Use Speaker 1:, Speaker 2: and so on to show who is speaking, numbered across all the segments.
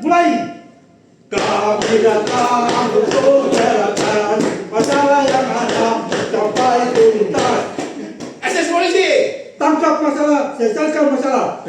Speaker 1: mulai. Kami datang untuk menyelesaikan masalah yang ada sampai tuntas.
Speaker 2: SS polisi.
Speaker 1: Tangkap masalah, selesaikan masalah.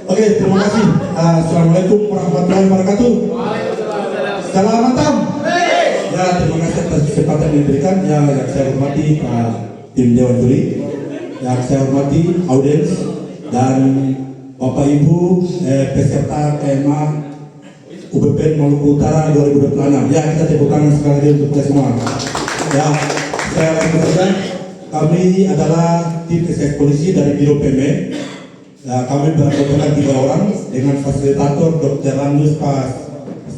Speaker 3: Oke, terima kasih. Assalamualaikum warahmatullahi wabarakatuh. Salam matam. Ya, terima kasih atas kesempatan yang diberikan. Ya, yang saya hormati tim Dewan Juri, yang saya hormati audiens dan Bapak Ibu peserta KMA UPPN Maluku Utara 2026. Ya, kita tepuk tangan sekali lagi untuk kita semua. Ya, saya langsung saja. Kami adalah tim SS Polisi dari Biro PM. Ya, kami beranggotakan 3 orang dengan fasilitator Dr. Randus Pak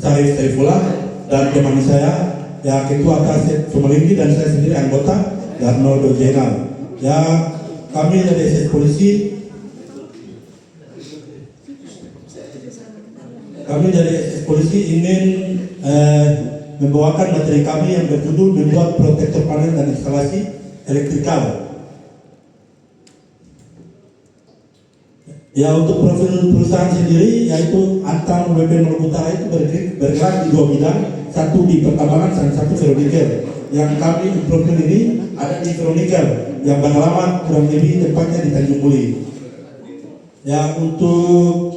Speaker 3: Syarif Saifullah dan teman saya, ya Ketua Kasep Sumelinggi dan saya sendiri anggota Darno Dojenal. Ya, kami dari SS Polisi, ingin membawakan materi kami yang berjudul membuat protektor panel dan instalasi elektrikal. Ya, untuk profil perusahaan sendiri yaitu Antam UPPN Maluku Utara itu bergerak di 2 bidang, satu di pertambangan dan satu ferronikel. Yang kami profil ini ada di ferronikel yang beralamat kurang lebih tempatnya di Tanjung Muli. Ya, untuk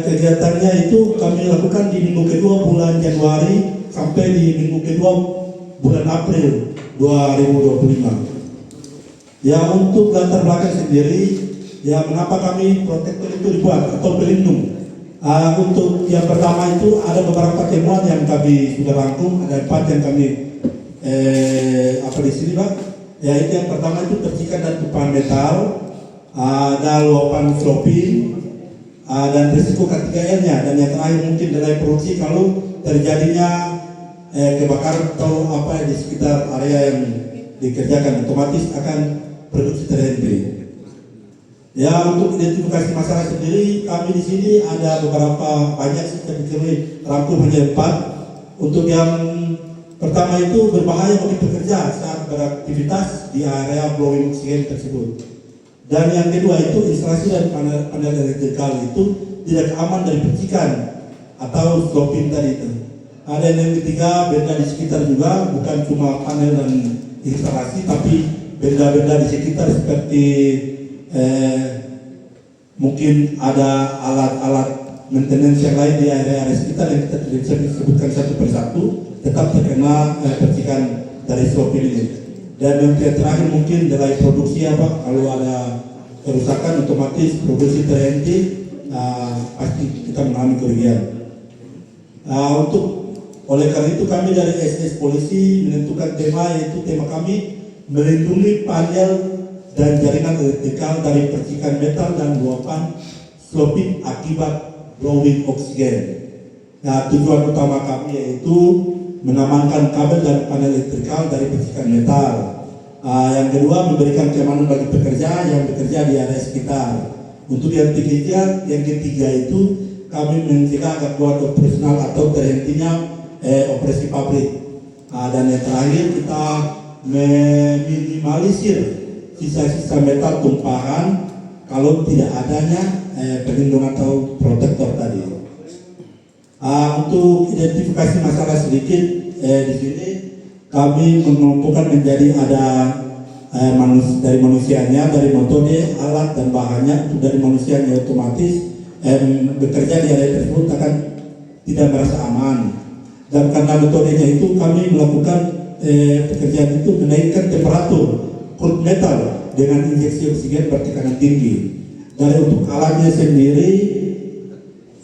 Speaker 3: kegiatannya itu kami lakukan di minggu kedua bulan Januari sampai di minggu kedua bulan April 2025. Ya, untuk latar belakang sendiri, ya mengapa kami protektor itu dibuat atau pelindung? Untuk yang pertama itu ada beberapa temuan yang kami sudah rangkum, ada 4 yang kami di sini Pak. Ya, itu yang pertama itu percikan dan tumpahan metal, ada luapan flopping, dan risiko ketiganya, dan yang terakhir mungkin dari produksi kalau terjadinya kebakaran atau apa di sekitar area yang dikerjakan, otomatis akan produksi terhenti. Ya, untuk identifikasi masalah sendiri kami di sini ada beberapa banyak sih, saya pikir rangkum hanya 4. Untuk yang pertama itu berbahaya bagi pekerja saat beraktivitas di area blowing oksigen tersebut. Dan yang kedua itu instalasi dan panel elektrikal itu tidak aman dari percikan atau slopping tadi itu. Ada yang ketiga, benda di sekitar juga, bukan cuma panel dan instalasi, tapi benda-benda di sekitar seperti mungkin ada alat-alat maintenance yang lain di area-area sekitar yang kita tidak bisa disebutkan satu persatu, tetap terkena percikan dari slopping ini. Dan yang terakhir mungkin dari produksi kalau ada kerusakan otomatis produksi terhenti, pasti kita mengalami kerugian. Oleh karena itu kami dari SS Polisi menentukan tema, yaitu tema kami melindungi panel dan jaringan elektrikal dari percikan metal dan luapan slopping akibat blowing oksigen. Nah, tujuan utama kami yaitu mengamankan kabel dan panel elektrikal dari percikan metal. Yang kedua, memberikan keamanan bagi pekerja yang bekerja di area sekitar. Untuk yang ketiga itu kami mencegah gangguan operasional atau terhentinya operasi pabrik. Dan yang terakhir, kita meminimalisir sisa-sisa metal tumpahan kalau tidak adanya pelindung atau protektor tadi. Untuk identifikasi masalah sedikit di sini kami mengelompokkan menjadi ada dari manusianya, dari metode, alat dan bahannya. Untuk dari manusianya otomatis bekerja di area tersebut akan tidak merasa aman. Dan karena metodenya itu kami melakukan pekerjaan itu menaikkan temperatur crude metal dengan injeksi oksigen bertekanan tinggi. Dari untuk alatnya sendiri,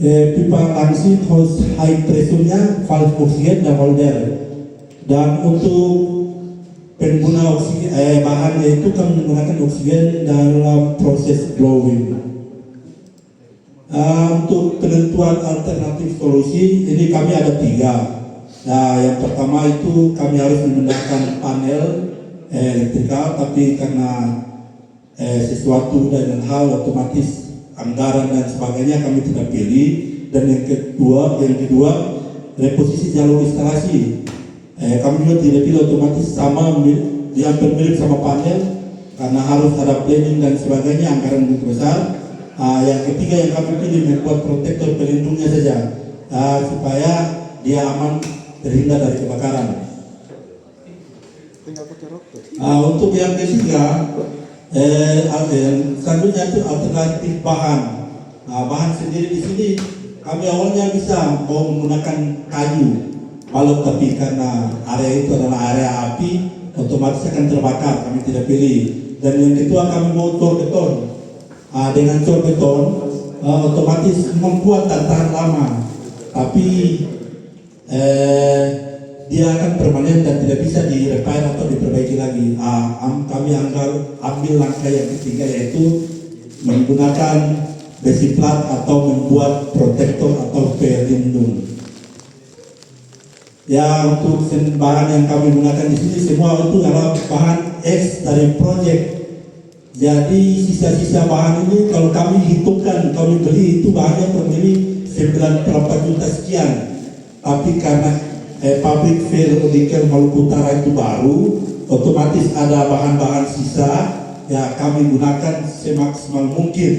Speaker 3: pipa langsung hose high pressure-nya, valve oksigen dan holder. Dan untuk pengguna oksigen, bahannya itu kami menggunakan oksigen dalam proses blowing. Untuk penentuan alternatif solusi ini kami ada 3. Nah, yang pertama itu kami harus menggunakan panel elektrikal, tapi karena sesuatu dan hal otomatis anggaran dan sebagainya kami tidak pilih. Dan yang kedua reposisi jalur instalasi kami juga tidak pilih, otomatis sama yang mirip sama panel karena harus ada planning dan sebagainya, anggaran begitu besar. Yang ketiga yang kami pilih membuat protektor pelindungnya saja supaya dia aman terhindar dari kebakaran. Untuk yang ketiga, selanjutnya itu alternatif bahan. Bahan sendiri di sini kami awalnya bisa mau menggunakan kayu, balok, tapi karena area itu adalah area api, otomatis akan terbakar. Kami tidak pilih. Dan yang kedua kami mau cor beton. Dengan cor beton otomatis membuat dan tahan lama, tapi dia akan permanen dan tidak bisa direpair atau diperbaiki lagi. Kami ambil langkah yang ketiga, yaitu menggunakan besi plat atau membuat protektor atau pelindung. Ya, untuk bahan yang kami gunakan di sini semua itu adalah bahan X dari proyek. Jadi sisa-sisa bahan ini kalau kami hitungkan, kami beli itu bahannya per mili 94 juta sekian. Tapi karena pabrik Ferronikel Maluku Utara itu baru, otomatis ada bahan-bahan sisa, ya kami gunakan semaksimal mungkin.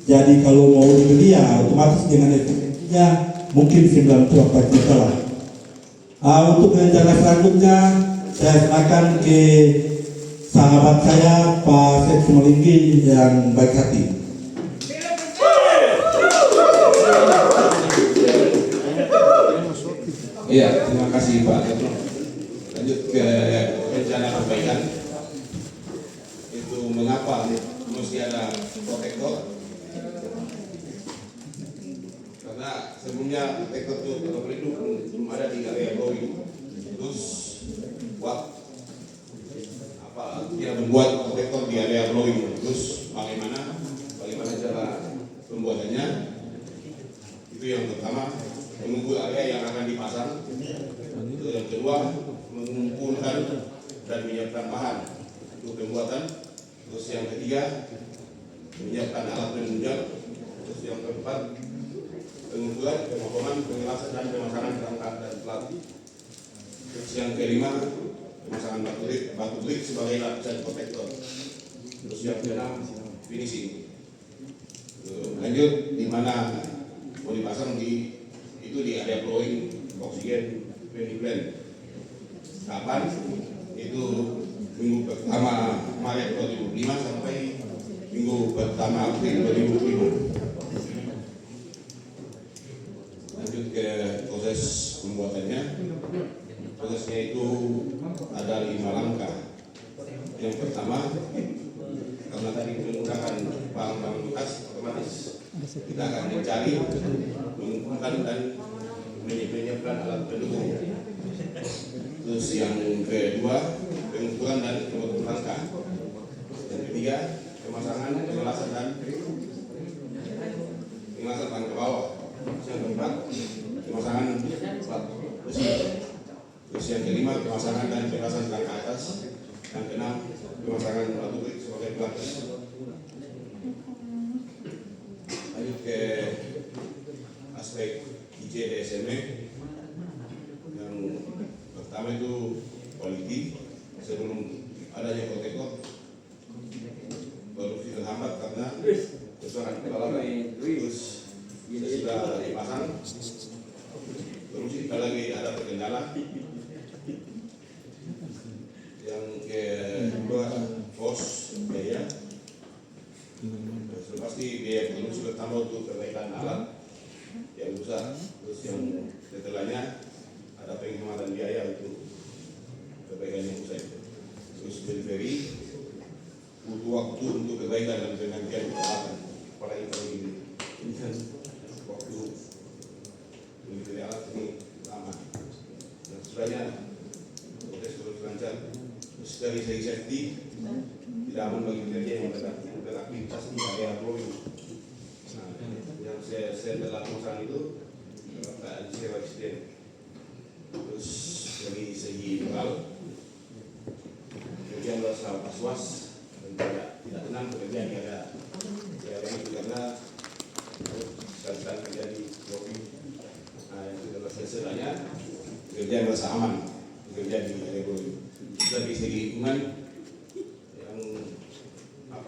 Speaker 3: Jadi kalau mau dibeli ya otomatis dengan efektifnya mungkin 94 juta lah. Untuk rencana selanjutnya saya serahkan ke sahabat saya Pak Sek Sumalinggi yang baik hati.
Speaker 2: Iya, terima kasih Pak. Lanjut ke rencana perbaikan. Itu mengapa mesti ada protektor? Karena sebelumnya protektor itu kalau pelindung belum ada di area blowing. Terus dia membuat protektor di area blowing. Terus bagaimana cara pembuatannya? Itu yang pertama, menunggu area yang akan dipasang. Itu yang kedua, mengumpulkan dan menyiapkan bahan untuk pembuatan. Terus yang ketiga, menyiapkan alat penunjang. Terus yang keempat, pengumpulan, pemotongan, pengelasan dan pemasangan perangkat dan plat. Terus yang kelima, pemasangan batu brik sebagai lapisan protektor. Terus yang keenam, finishing. Lanjut, di mana mau dipasang itu di area blowing oksigen plan. Kapan? Itu minggu pertama Maret 2005 sampai minggu pertama April 2005. Lanjut ke proses pembuatannya. Prosesnya itu ada 5 langkah. Yang pertama, karena tadi menggunakan bahan-bahan bekas, otomatis kita akan mencari, mengumpulkan dan menyiapkan alat pendukung. Terus yang kedua, pengumpulan dan pemotongan rangka. Yang ketiga, pemasangan, pengelasan dan pengelasan rangka bawah. Yang keempat, pemasangan plat besi. Terus yang kelima, pemasangan dan pengelasan rangka atas. Yang keenam, pemasangan batu brik sebagai plat. Lanjut ke aspek ICDSM. Yang pertama itu quality. Sebelum adanya protektor produksi terhambat karena kesusahan kepala. Terus sudah dipasang, terus kita lagi ada terkendala. Yang kedua, cost biaya. Pasti biaya produksi bertambah untuk perbaikan alat yang besar. Terus yang setelahnya ada penghematan biaya untuk perbaikan yang besar. Terus delivery butuh waktu untuk perbaikan dan penggantian peralatan. Apalagi kalau ini kan waktu delivery alat ini lama. Dan sebenarnya proses terus lancar. Terus dari segi safety tidak aman bagi pekerja yang beraktivitas di area blowing. Nah, yang saya telah pemasangan itu tak ada zero accident. Terus dari segi moral, pekerja merasa was-was dan tidak tenang bekerja di area itu karena sekali-sekali terjadi blowing. Nah, yang kedua selesainya pekerja merasa aman bekerja di area blowing. dari segi lingkungan yang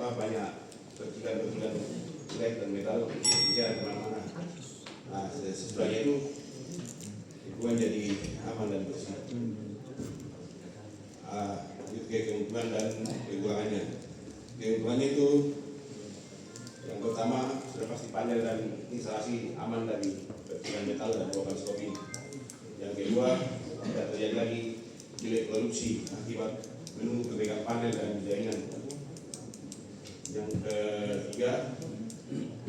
Speaker 2: banyak percikan-percikan slag dan metal bisa kemana-mana. Nah, sebenarnya itu lingkungan jadi aman dan bersih. Lanjut ke keuntungan dan kekurangannya. Keuntungannya itu yang pertama sudah pasti panel dan instalasi aman dari percikan metal dan bau stopin. Yang kedua, tidak terjadi lagi nilai produksi akibat menunggu perbaikan panel dan jaringan. Yang ketiga,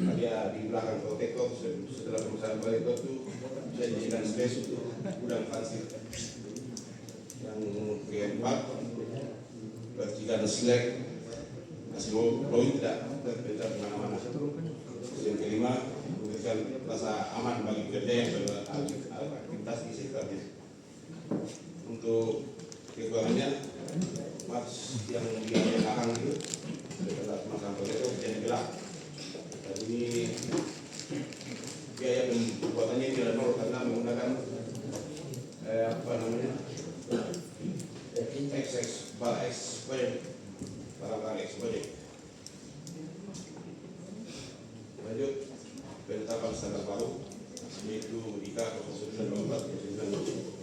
Speaker 2: ada di belakang protektor. Setelah pemasangan protektor itu bisa dijadikan space untuk gudang transir. Yang keempat, percikan slag masih blowing tidak terpencar kemana-mana. Yang kelima, memberikan rasa aman bagi pekerja yang beraktivitas di sekitarnya. Untuk kekurangannya, mas yang di belakang itu setelah pemasangan protektor jadi gelap. Dan ini biaya pembuatannya tidak nol karena menggunakan barang ekspor. Lanjut, penetapan standar baru yaitu IKA 0924 untuk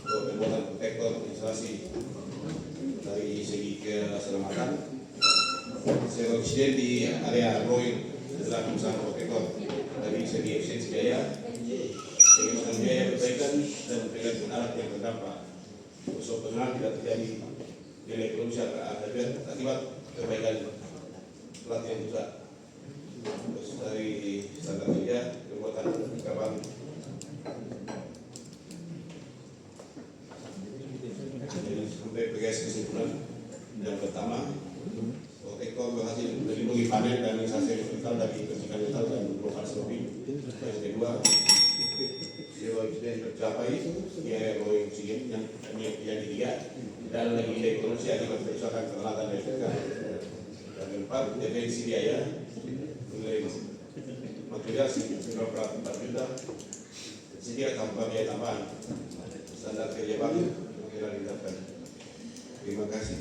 Speaker 2: pembuatan protektor instalasi dari segi keselamatan zero accident di area blowing setelah pemasangan protektor. Dari segi efisiensi biaya, pengeluaran biaya perbaikan dan perbaikan alat yang terdampak. Usaha pengenalan tidak terjadi nilai produksi akibat perbaikan alat yang rusak. Terus dari standar kerja pembuatan kapal. Jadi sampai PGS kesimpulan yang pertama, protektor berhasil melindungi panel dan instalasi vertikal dari percikan metal dan bau stopin. Yang kedua, zero accident tercapai di area blowing oksigen. Yang ketiga, tidak ada lagi nilai produksi akibat kerusakan peralatan elektrika. Yang keempat, defensi biaya nilai material sekitar 4 juta sedia tanpa biaya tambahan. Standar kerja baru kira ditetapkan. Terima kasih.